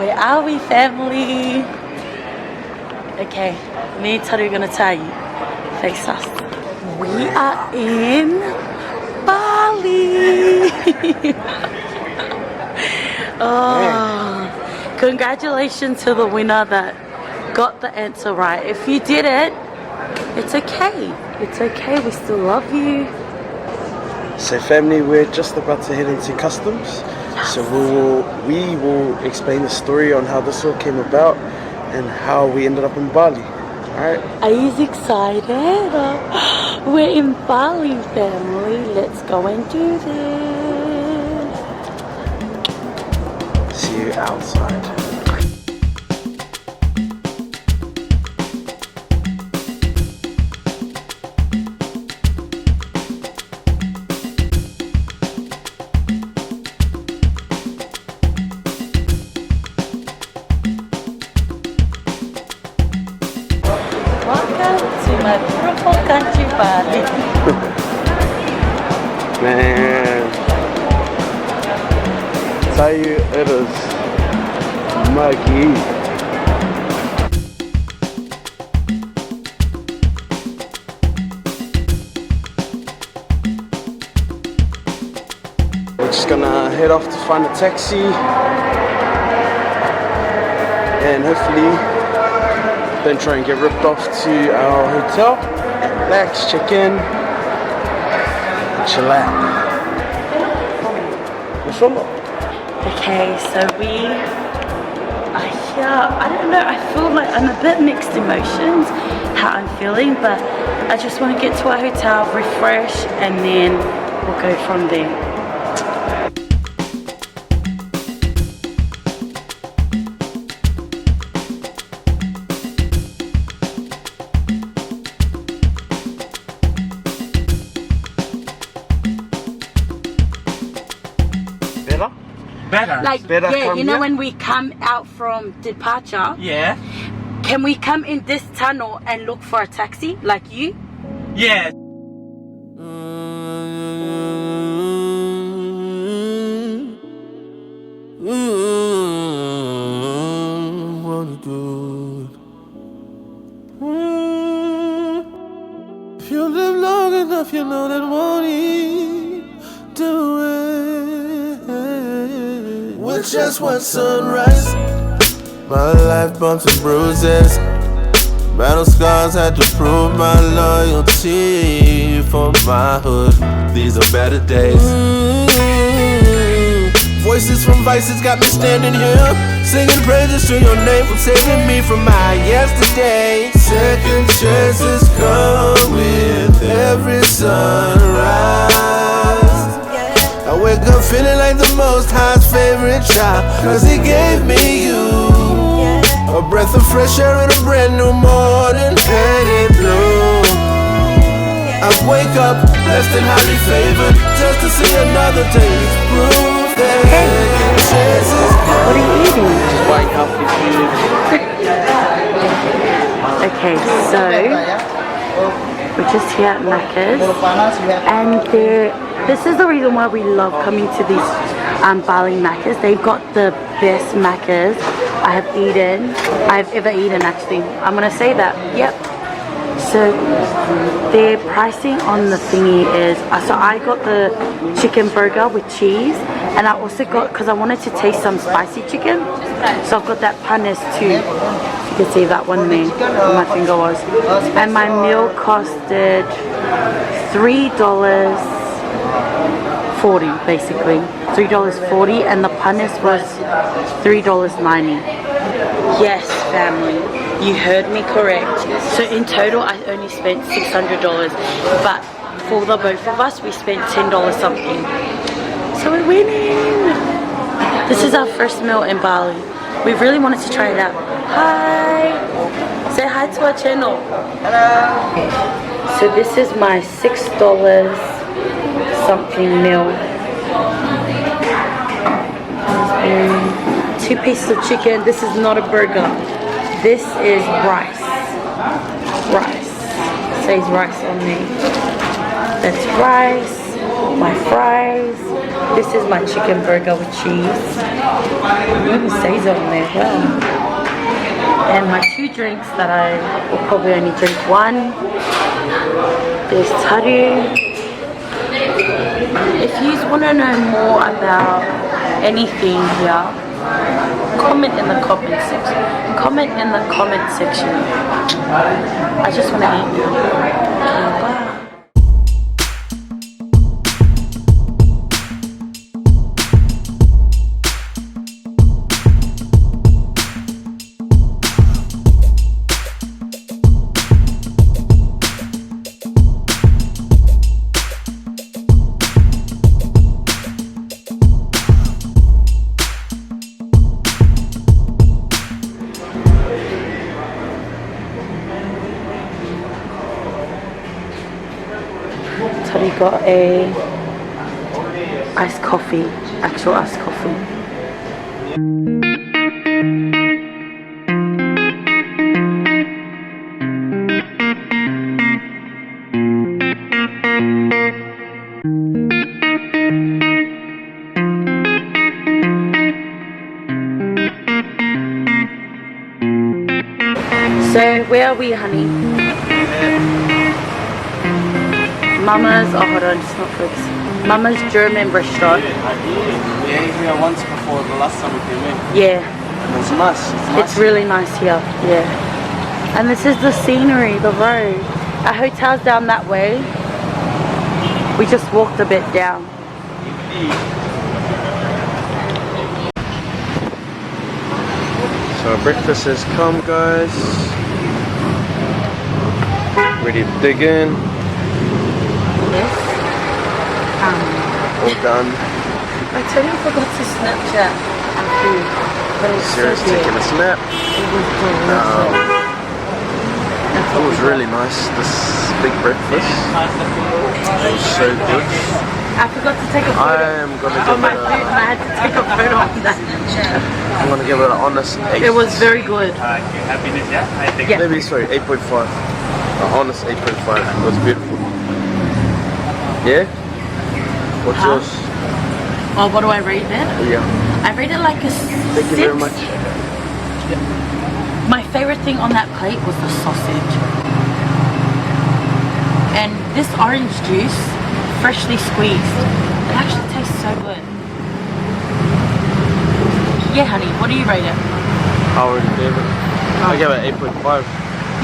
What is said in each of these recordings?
Where are we, family? Okay, me and Taru are gonna tell you. Face us. We are in Bali. Oh, congratulations to the winner that got the answer right. If you did it, it's okay. It's okay. We still love you. So family, we're just about to head into customs. So we will explain the story on how this all came about and how we ended up in Bali. Alright? Are you excited? We're in Bali, family. Let's go and do this. See you outside. Welcome to my beautiful country, Bali. Man, tell you it is muggy. We're just gonna head off to find a taxi and hopefully then try and get ripped off to our hotel, relax, check in, chill out. Okay, so we are here. I don't know, I feel like I'm a bit mixed emotions how I'm feeling, but I just want to get to our hotel, refresh, and then we'll go from there. Better. Like, Better yeah, from you know here? when we come out from departure, Yeah. can we come in this tunnel and look for a taxi, like you? Yeah. If you live long enough, you know that won't he do it? With just one sunrise, my life bumps and bruises, battle scars had to prove my loyalty for my hood. These are better days. Voices from vices got me standing here, singing praises to your name for saving me from my yesterday. Second chances come with every sunrise. I wake up feeling like the Most High's favorite child, cause he gave me you. A breath of fresh air and a brand new morning, painted blue. I wake up blessed and highly favored, just to see another day. Proof that chances come. What are you eating? White healthy food. Okay, so we're just here at Macca's, and this is the reason why we love coming to these Bali Macca's. They've got the best Macca's I've ever eaten actually. I'm gonna say that, yep. So their pricing on the thingy is, so I got the chicken burger with cheese, and I also got, because I wanted to taste some spicy chicken, so I've got that panes too. You can see that one there, where my finger was. And my meal costed $3.40 basically. $3.40, and the panes was $3.90. Yes, family, you heard me correct. So in total I only spent $600, but for the both of us we spent $10 something. So we're winning. This is our first meal in Bali. We really wanted to try it out. Hi, say hi to our channel. Hello. So this is my $6 something meal. 2 pieces of chicken. This is not a burger. This is rice. Rice. It says rice on there. That's rice, my fries. This is my chicken burger with cheese. It says it on there as well. And my 2 drinks that I will probably only drink one. There's taru. If you want to know more about anything here, comment in the comment section. Comment in the comment section. I just want to eat now. Okay, bye. So we got a iced coffee, actual iced coffee. So where are we, honey? Mama's, oh hold on, it's not fixed. Mama's German restaurant. We ate here once before, the last time we came in. Yeah, It's nice. it's really nice here, yeah. And this is the scenery, the road. Our hotel's down that way. We just walked a bit down. So breakfast has come, guys. Ready to dig in. Yes. All done. I totally forgot to Snapchat our food, but it was Sarah's so good. taking a snap. It was delicious. That's It what was we got. really nice. This big breakfast. It was so good. I forgot to take a I photo am gonna of give my it food and I had to take a photo of that. I'm gonna give it an honest 8. It was very good. Happiness, yeah? I think. Yeah. Maybe sorry, 8.5. An honest 8.5. It was beautiful. Yeah. What's Huh? yours? Oh, what do I rate it? Yeah. I rate it like a 6. Thank you very much. My favorite thing on that plate was the sausage. And this orange juice, freshly squeezed, it actually tastes so good. Yeah, honey, what do you rate it? I already gave it. I gave it 8.5.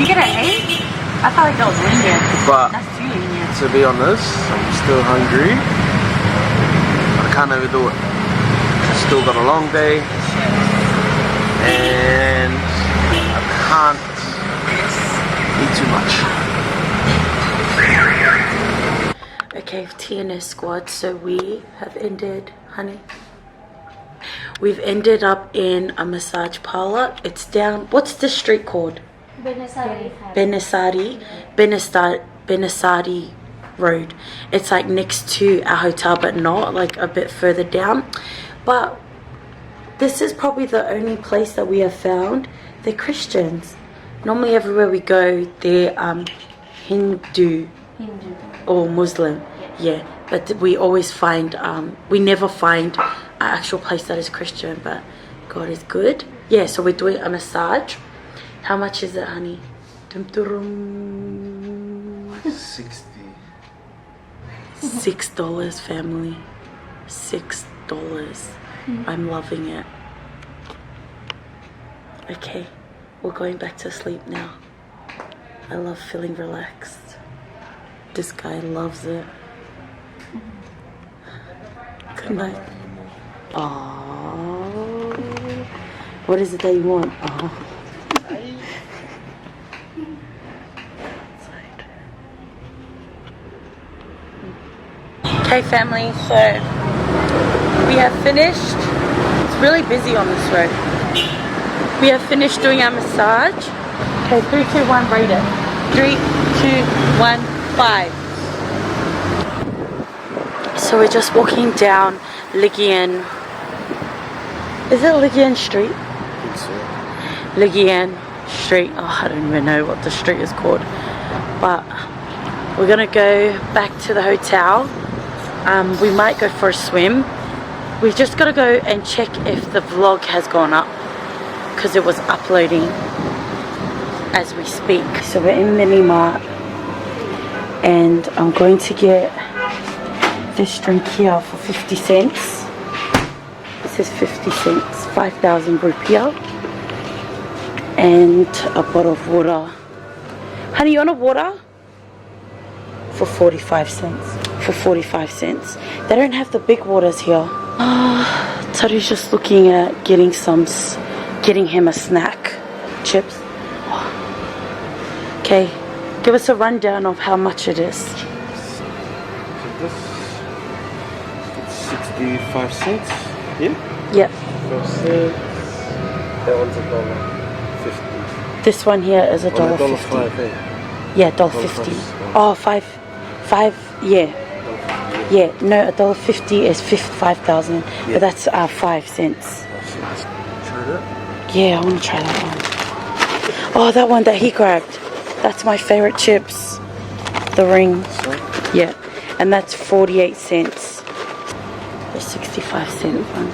You get an 8? I thought like that was lenient. But That's too lenient. to be honest, I'm still hungry. I can't overdo it. Still got a long day. And I can't eat too much. Okay, TNS squad, so we have ended, honey. We've ended up in a massage parlor. It's down, what's the street called? Benesari Road. It's like next to our hotel, but not, like a bit further down. But this is probably the only place that we have found. They're Christians. Normally everywhere we go, they're Hindu or Muslim. Yeah, but we always find, we never find an actual place that is Christian, but God is good. Yeah, so we're doing a massage. How much is it, honey? Dum-dum. 60. $6, family. $6. I'm loving it. Okay, we're going back to sleep now. I love feeling relaxed. This guy loves it. Good night. Aww. What is it that you want? Oh. Okay, family, so we have finished. It's really busy on this road. We have finished doing our massage. Okay, 3, 2, 1, rate it. 3, 2, 1, 5. So we're just walking down Ligian. Is it Ligian Street? Ligian Street. Oh, I don't even know what the street is called. But We're gonna go back to the hotel. We might go for a swim. We just gotta go and check if the vlog has gone up because it was uploading as we speak. So we're in Mini Mart and I'm going to get this drink here for 50 cents. This is 50 cents, 5,000 rupiah. And a bottle of water. Honey, you want a water? For 45 cents. For 45 cents. They don't have the big waters here. Tari's just looking at getting him a snack. Chips. Okay, give us a rundown of how much it is. So this, it's 65 cents. Yeah? Yep. 5 cents. That one's $1.50. This one here is $1.50. $1.05, eh? Yeah, $1.50. Oh, five, yeah. Yeah, no, $1.50 is 5,000, but that's 5 cents. Try that? Yeah, I want to try that one. Oh, that one that he grabbed. That's my favorite chips. The ring. Yeah, and that's 48 cents. The 65 cent one.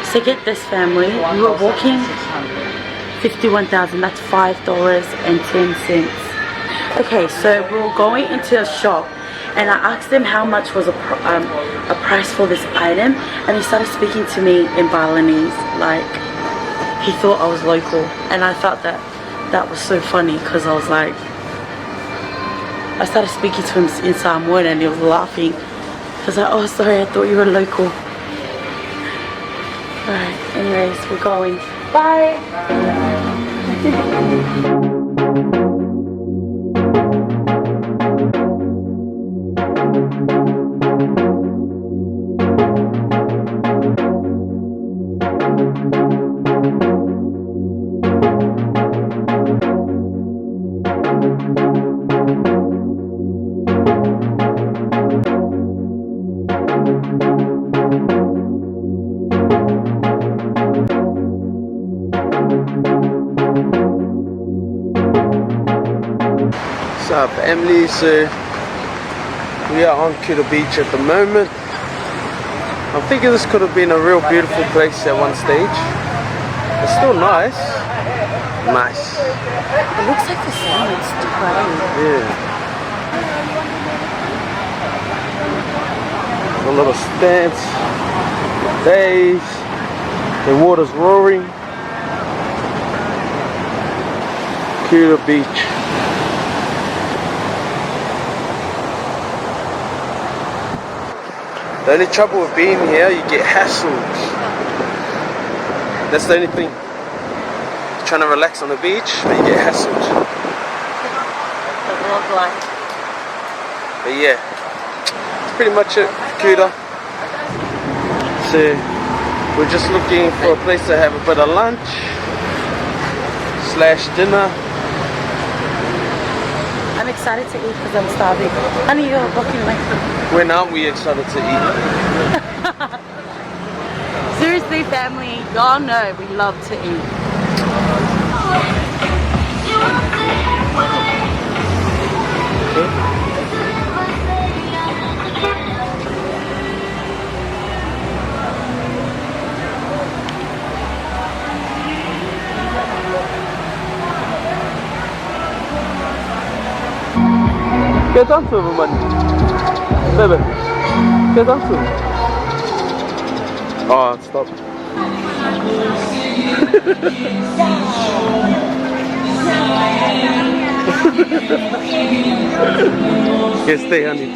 So get this, family, we were walking 51,000, that's $5.10. Okay, so we were going into a shop and I asked him how much was a price for this item, and he started speaking to me in Balinese, like he thought I was local, and I thought that was so funny because I was like, I started speaking to him in Samoan and he was laughing. I was like, oh sorry, I thought you were local. Alright, anyways, we're going. Bye! What's up, family? So we are on Kuta Beach at the moment. I'm thinking this could have been a real beautiful place at one stage. It's still nice. Nice. It looks like the sun is growing. Yeah. A lot of stands, days, the water's roaring. Kuta Beach. The only trouble with being here, you get hassled. That's the only thing. You're trying to relax on the beach, but you get hassled. The vlog life. But yeah, that's pretty much it for Kuta. So we're just looking for a place to have a bit of lunch / dinner. I'm excited to eat because I'm starving. Honey, you're walking like... When aren't we excited to eat? Seriously, family, y'all know we love to eat. Get on to it, man. Baby, get on to it. Oh, stop. Yes, stay, honey.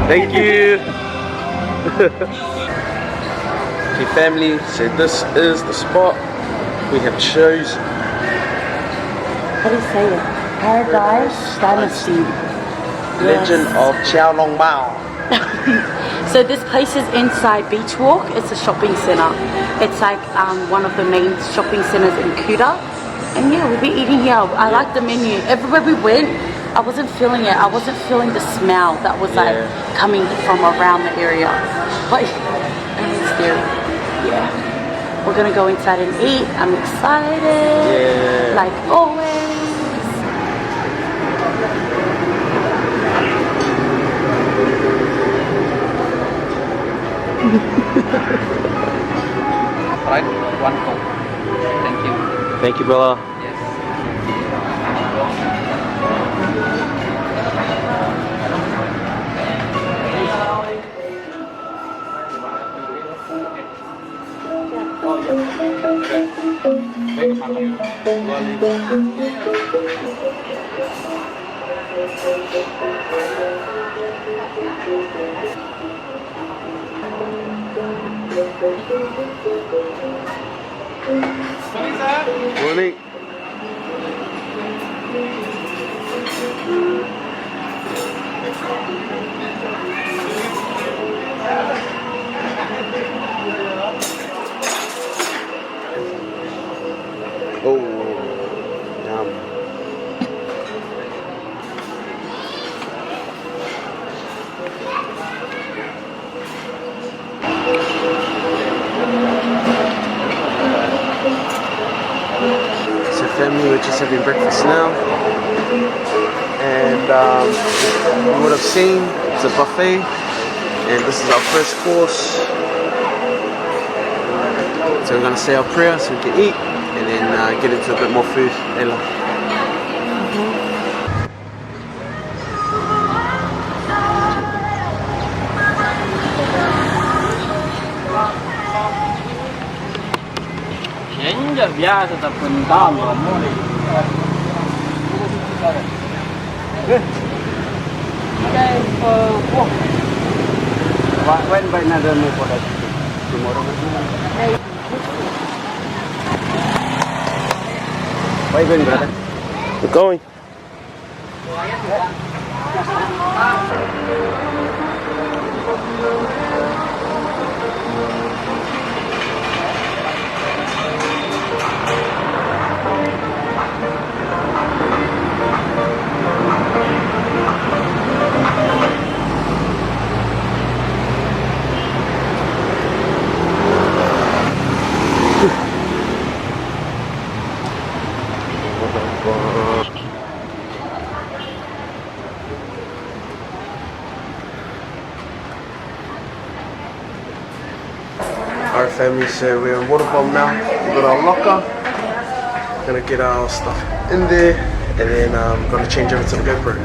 Thank you. Okay, family, so this is the spot we have chosen. How do you say it? Paradise Dynasty. Legend of Chao Long Bao. So this place is inside Beach Walk. It's a shopping center. It's like one of the main shopping centers in Kuta. And yeah, we'll be eating here. I like the menu. Everywhere we went, I wasn't feeling it. I wasn't feeling the smell that was like coming from around the area. But it was there. Yeah. We're gonna go inside and eat. I'm excited. Like always. Right, one Coke. Thank you. Thank you, brother. Yes. Morning. Oh, yum. So family, we're just having breakfast now, and you would have seen it's a buffet, and this is our first course. So we're gonna say our prayer so we can eat, and then get into a bit more food later. Scendi via sta puntando, amore. When by another me for that tomorrow. Why going, brother? We're going. Alright family, so we're in Waterbomb now. We've got our locker. Gonna get our stuff in there, and then gonna change over to the GoPro.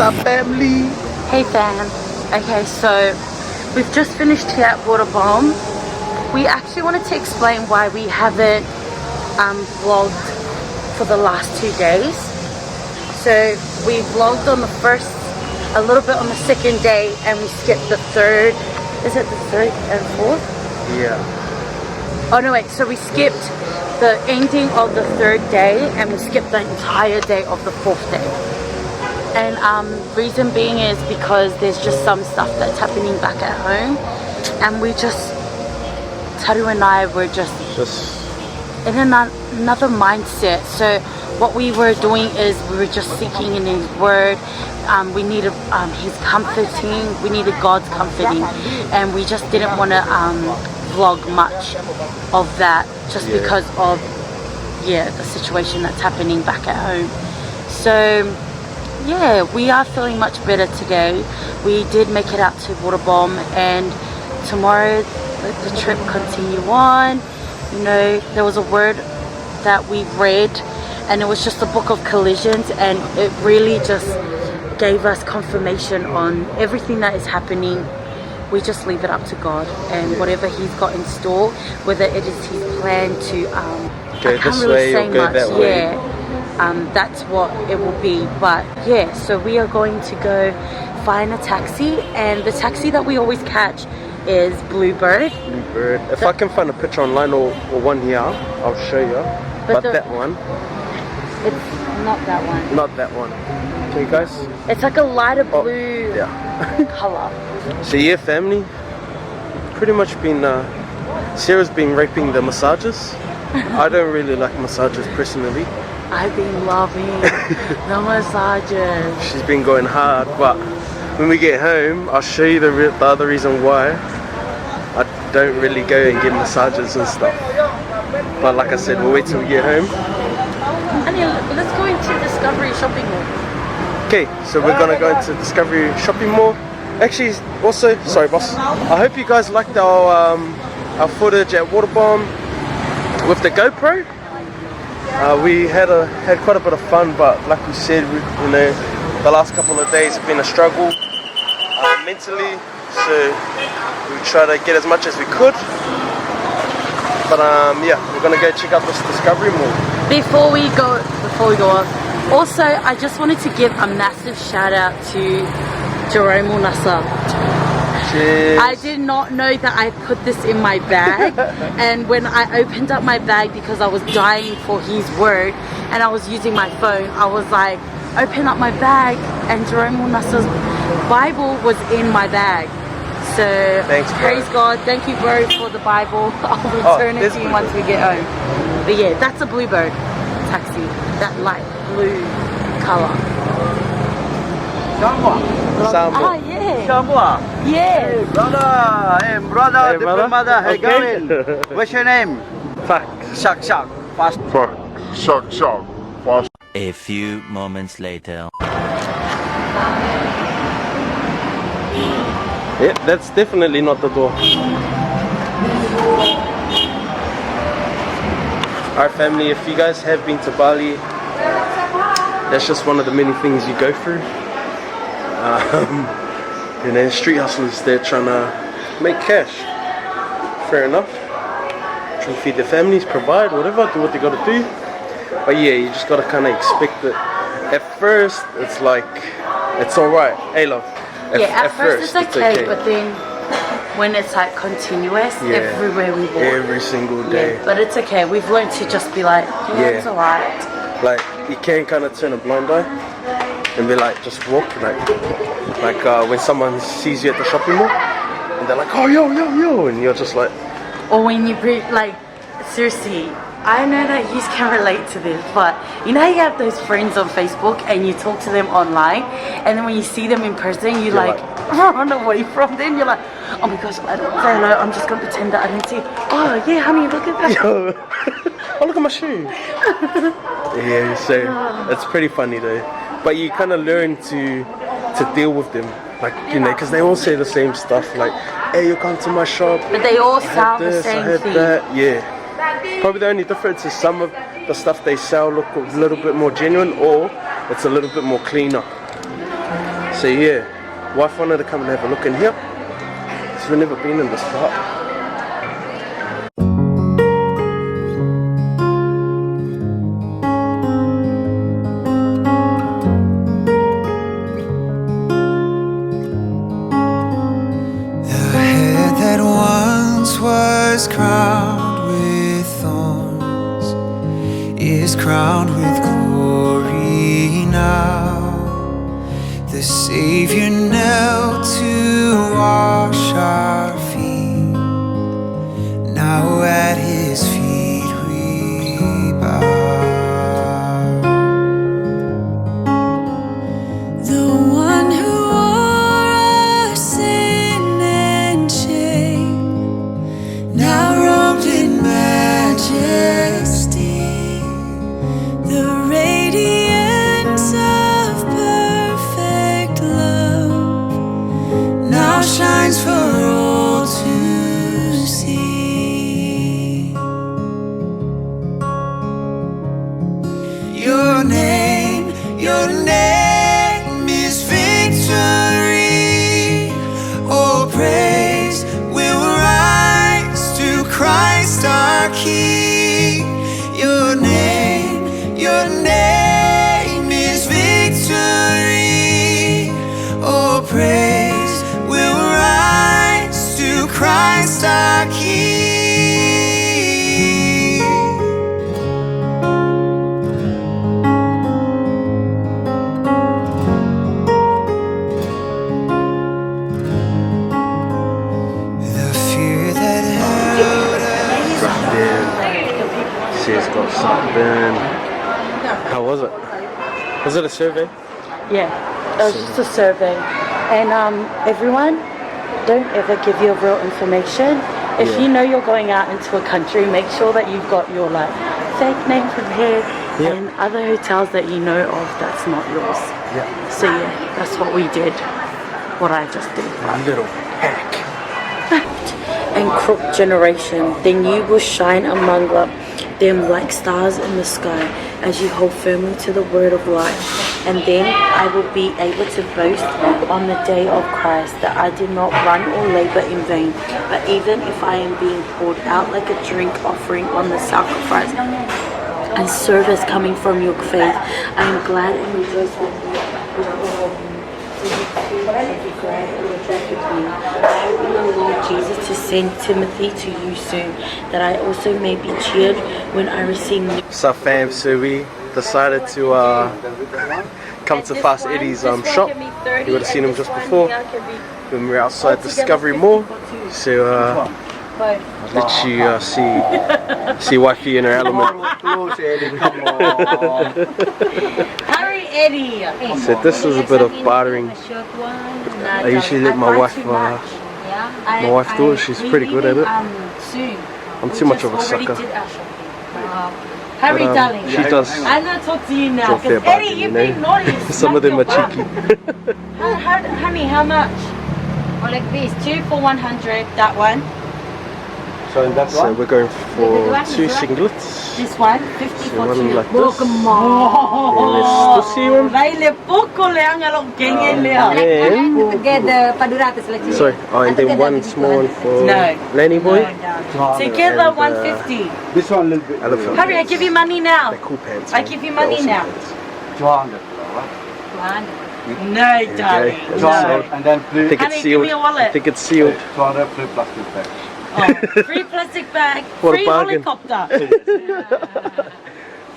up, family? Hey fam. Okay, so we've just finished here at Water Bomb. We actually wanted to explain why we haven't vlogged for the last 2 days. So we vlogged on the first, a little bit on the second day, and we skipped the third. Is it the third and fourth? Yeah. Oh no, wait. So we skipped the ending of the third day, and we skipped the entire day of the fourth day. And reason being is because there's just some stuff that's happening back at home, and we just, Taru and I were just in another mindset. So what we were doing is we were just seeking in His Word. We needed His comforting. We needed God's comforting, and we just didn't want to vlog much of that just because of the situation that's happening back at home. So yeah, we are feeling much better today. We did make it out to Water Bomb, and tomorrow let the trip continue on. You know, there was a word that we read, and it was just the book of Colossians, and it really just gave us confirmation on everything that is happening. We just leave it up to God, and whatever He's got in store, whether it is His plan to go this way or go that way. That's what it will be. But yeah, so we are going to go find a taxi, and the taxi that we always catch is Bluebird. Bluebird. If I can find a picture online or one here, I'll show you. But that one. It's not that one. Not that one. Okay, guys. It's like a lighter blue color. So yeah, family. Pretty much been Sarah's been raping the massages. I don't really like massages personally. I've been loving the massages. She's been going hard, but when we get home, I'll show you the other reason why I don't really go and get massages and stuff. But like I said, we'll wait till we get home. Honey, let's go into Discovery Shopping Mall. Okay, so we're gonna go into Discovery Shopping Mall. Actually, also, sorry boss, I hope you guys liked our footage at Water Bomb with the GoPro. We had quite a bit of fun, but like we said, you know, the last couple of days have been a struggle mentally, so we try to get as much as we could. But yeah, we're gonna go check out this Discovery Mall. Before we go off, also I just wanted to give a massive shout out to Jerome Nasa. Cheers. I did not know that I put this in my bag, and when I opened up my bag, because I was dying for his word and I was using my phone, I was like, open up my bag, and Jerome Nasa's Bible was in my bag. So thanks, praise God. Thank you, bro, for the Bible. I'll return it to you once we get home. But yeah, that's a Bluebird taxi, that light blue color. Sambo. Ah, yeah. Sambo. Yeah. Hey, brother, different mother. Hey, going. What's your name? Shak. Fast. Shak. Fast. A few moments later. Yep, that's definitely not the door. Alright family, if you guys have been to Bali, that's just one of the many things you go through. You know, street hustlers, they're trying to make cash. Fair enough. Trying to feed their families, provide, whatever, do what they gotta do. But yeah, you just gotta kinda expect it. At first, it's like, it's alright. Hey love. At first it's okay, but then when it's like continuous, everywhere we walk, every single day. Yeah, but it's okay. We've learned to just be like, it's alright. Like you can kind of turn a blind eye and be like, just walk. Like when someone sees you at the shopping mall and they're like, oh yo, and you're just like. Or when you like, seriously. I know that you can relate to this, but you know how you have those friends on Facebook and you talk to them online, and then when you see them in person, you like run away from them. You're like, oh my gosh, I don't say hello, I'm just going to pretend that I didn't see it. Oh yeah, honey, look at that. Yo. Oh, look at my shoe. Yeah, so it's pretty funny though. But you kind of learn to deal with them. Like, you know, because they all say the same stuff, like, hey, you come to my shop. But they all sell the same thing. That. Yeah. Probably the only difference is some of the stuff they sell look a little bit more genuine, or it's a little bit more cleaner. So yeah, wife wanted to come and have a look in here. So we've never been in this part. Was crowned with thorns is crowned with glory now. The Savior knelt to wash our feet. Now at his feet we bow. The one who wore our sin and shame now robed in majesty, the radiance of perfect love now shines for all to see. Your name is victory. Oh, praise will rise to Christ our King. Your name is victory. Oh, praise will rise to Christ our King. The fear that held See, it's got sunburn. How was it? Was it a survey? Yeah, it was just a survey. And everyone, don't ever give your real information. If you know you're going out into a country, make sure that you've got your like fake name prepared and other hotels that you know of that's not yours. Yeah. So yeah, that's what we did. What I just did. A little hack. And crooked generation, then you will shine among them like stars in the sky as you hold firmly to the word of life. And then I will be able to boast on the day of Christ that I did not run or labor in vain. But even if I am being poured out like a drink offering on the sacrifice and service coming from your faith, I am glad and rejoice with you. I hope in the Lord Jesus to send Timothy to you soon, that I also may be cheered when I receive news. What's up, fam? So we decided to come to Fast Eddie's shop. You would have seen him just before when we were outside Discovery Mall. So let you see wifey in her element. Hurry, Eddie! So this is a bit of bartering. I usually let my wife do it. She's pretty good at it. I'm too much of a sucker. Hurry, darling. She does. I'm gonna talk to you now. Fair Because Eddie, bargain, you've you know. been naughty. Some of them are cheeky. Honey, how much? Or like this, 2 for 100. That one. So we're going for 2 singlets. This one, 50 So for one 2. like this. come And let's see one. Baile poco le ang along gengen le. And Together, paduratas like this. sorry, and then one small one for No. Lenny boy. Together, And, 150. This one a little bit. Elephant. Hurry, I give you money now. They're cool pants. I man. give you They're money awesome now. pants. 200. No, darling. It's No. sold. And then I blue. think Honey, it's give sealed. me a wallet. I think it's sealed. 200 blue plastic bag. Oh, free plastic bag, What a free bargain. helicopter.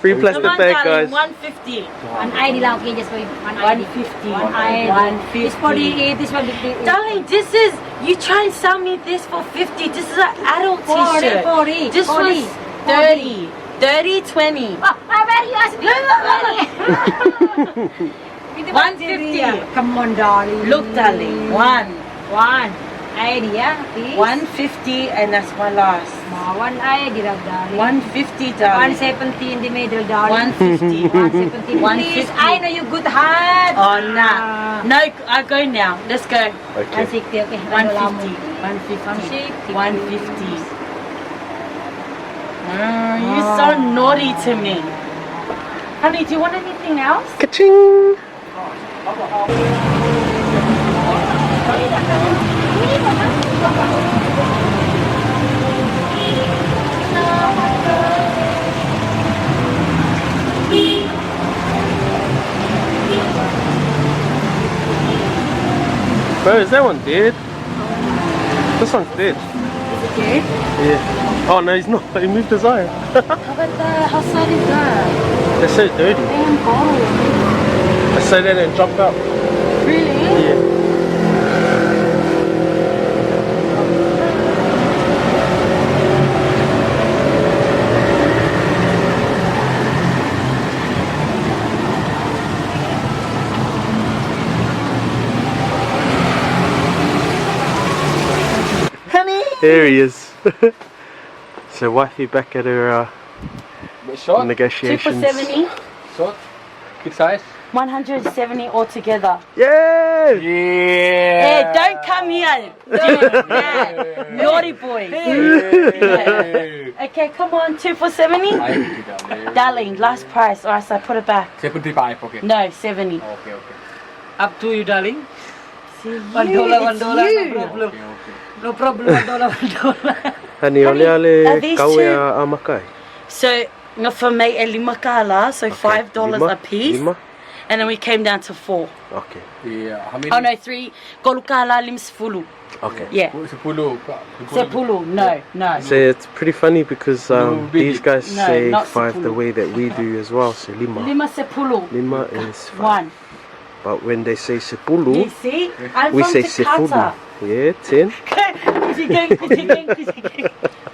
Free Come plastic on, bag, darling, guys. 150. One ID lang, okay, just wait. One ID. 150. One ID. 150. This 48, this one 50. Darling, this is, you try and sell me this for 50. This is an adult t-shirt. 40. This was 30. 30, 20. Oh, where you ask me? 150. Come on, darling. Look, darling, one. ID, yeah? Please. 150 and that's my last. One ID, darling. 150, darling. 170 in the middle, darling. 150. 170. 150. Please, I know you good heart. Oh, nah. No, I go now. Let's go. Okay. 160, okay. 150. 150. 150. You're so naughty to me. Honey, do you want anything else? Ka-ching! Bro, is that one dead? This one's dead. Dead? Yeah. Oh no, he's not. He moved his eye. How about that? How sad is that? They're so dirty. Damn bottle. I say that and jump out. Really? Yeah. There he is. So wifey back at her Short? negotiations. 2 for 70. Short? Big size? 170 altogether. Yeah! Hey, don't come here. Yeah. Naughty boy. Yeah. Okay, come on. 2 for 70. Darling, last price, or else I put it back. 75, okay. No, 70. Okay. Up to you, darling. See you. $1, It's $1, you. no problem. No problem, $1. Honey, ole are ale these kaue two- a makai. So, ngā me e lima kala, so $5 a piece. Lima? And then we came down to 4. Okay. Yeah, how many? Oh no, 3. Kolu kala lim sepuluh. Okay. Yeah. Sepuluh. Sepuluh. No. So it's pretty funny because these guys No, say not 5 the sepuluh. way that we do as well. So lima. Lima sepuluh. Lima is 5. 1. But when they say You sepuluh, see? I'm we from say Jakarta. sepuluh. Yeah, 10.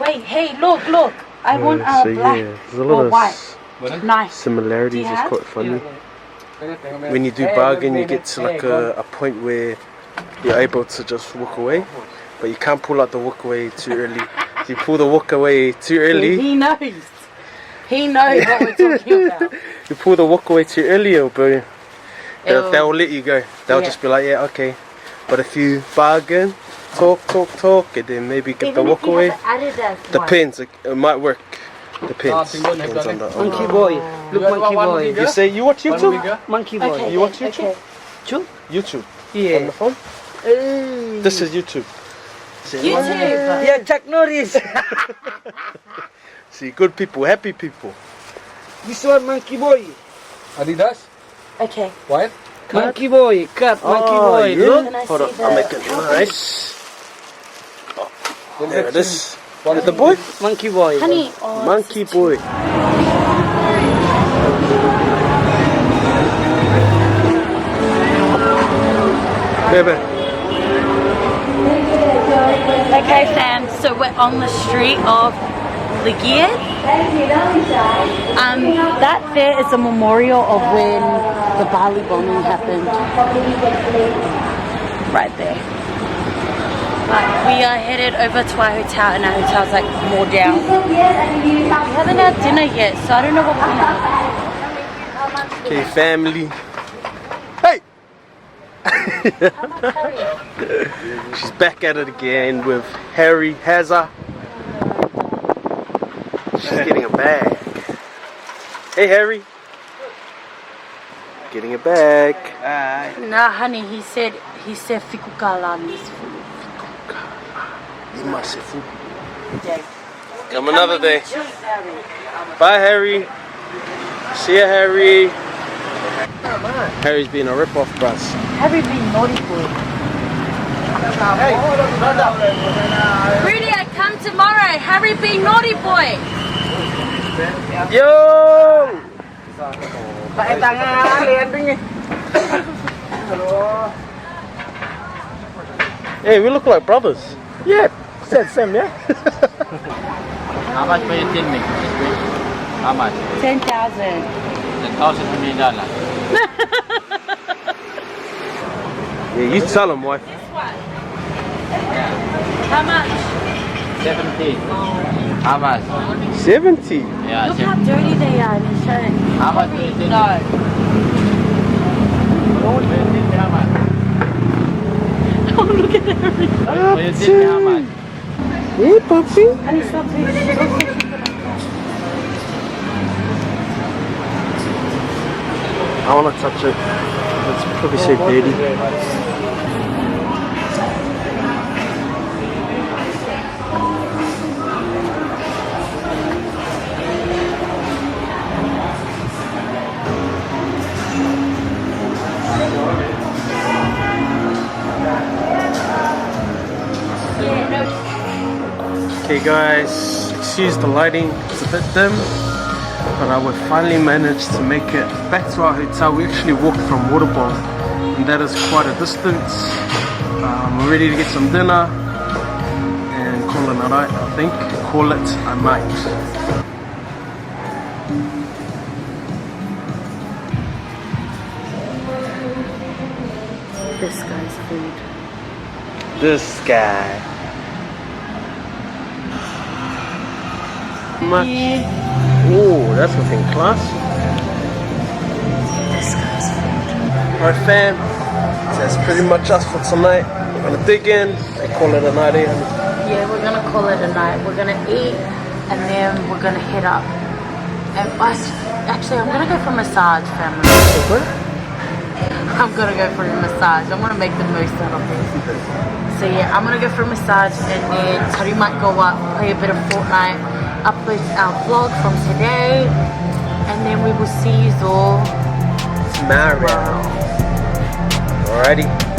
Wait, hey, look. I want so black yeah, there's a lot or of white. Nice. similarities. Do you It's have? quite funny. When you do bargain, you get to like a point where you're able to just walk away, but you can't pull out the walk away too early. If you pull the walk away too early, He knows. He knows what we're talking about. you pull the walk away too early, bro. They'll let you go. They'll Yeah. just be like, yeah, okay. But if you bargain, talk, and then maybe get the Even walk if you away, have an Adidas one. depends. It might work. Depends. Depends on the. Monkey boy. Look, monkey boy. You say you watch YouTube? Monkey boy. Okay, You watch then, YouTube? okay. YouTube. Yeah. On the phone? This is YouTube. YouTube. Yeah, Chuck Norris. See, good people, happy people. This one, monkey boy. Adidas? Okay. White? Monkey boy. Cut, monkey Oh, boy. yeah. Look. Can I Hold see on, I'll the- make it nice. Oh, there it is. The boy? Monkey boy. Honey, oh, Monkey boy. Baby. Okay, fam. So we're on the street of Ligier. That there is a memorial of when the Bali bombing happened. Right there. We are headed over to our hotel, and our hotel's like more down. We haven't had dinner yet, so I don't know what we're gonna have. Okay, family. Hey! She's back at it again with Harry Hazza. She's getting a bag. Hey, Harry. Getting a bag. Nah, honey, he said fikukala. Come another day. Bye, Harry. See ya, Harry. Harry's being a rip-off, bruh. Harry being naughty boy. Rudy, I come tomorrow. Harry being naughty boy. Yo! Pakai tangan, lihat dulu. Hey, we look like brothers. Yeah, same, yeah. How much for your tin mix? How much? 10,000. 10,000 $20. Yeah, you tell him, wife. How much? 70. How much? 70. Yeah, Look how dirty they are in his shirt. How much for your tin? No. How much? Oh, look at Harry. For your tin, how much? Hey, puppy. Honey, stop this. I want to touch it. Let's probably say dirty. Hey guys, excuse the lighting, it's a bit dim, but we finally managed to make it back to our hotel. We actually walked from Waterbomb, and that is quite a distance. We're ready to get some dinner and call it a night, I think. Call it a night. This guy's food. This guy. Much. Oh, that's looking class. This guy's food. Alright fam, so that's pretty much us for tonight. We're gonna dig in and call it a night, eh? Yeah, we're gonna call it a night. We're gonna eat and then we're gonna head up. And actually, I'm gonna go for a massage, family. I'm gonna go for a massage. I'm gonna make the most out of this. So yeah, I'm gonna go for a massage and then Tari might go up, play a bit of Fortnite, upload our vlog from today, and then we will see you all Tomorrow. Alrighty.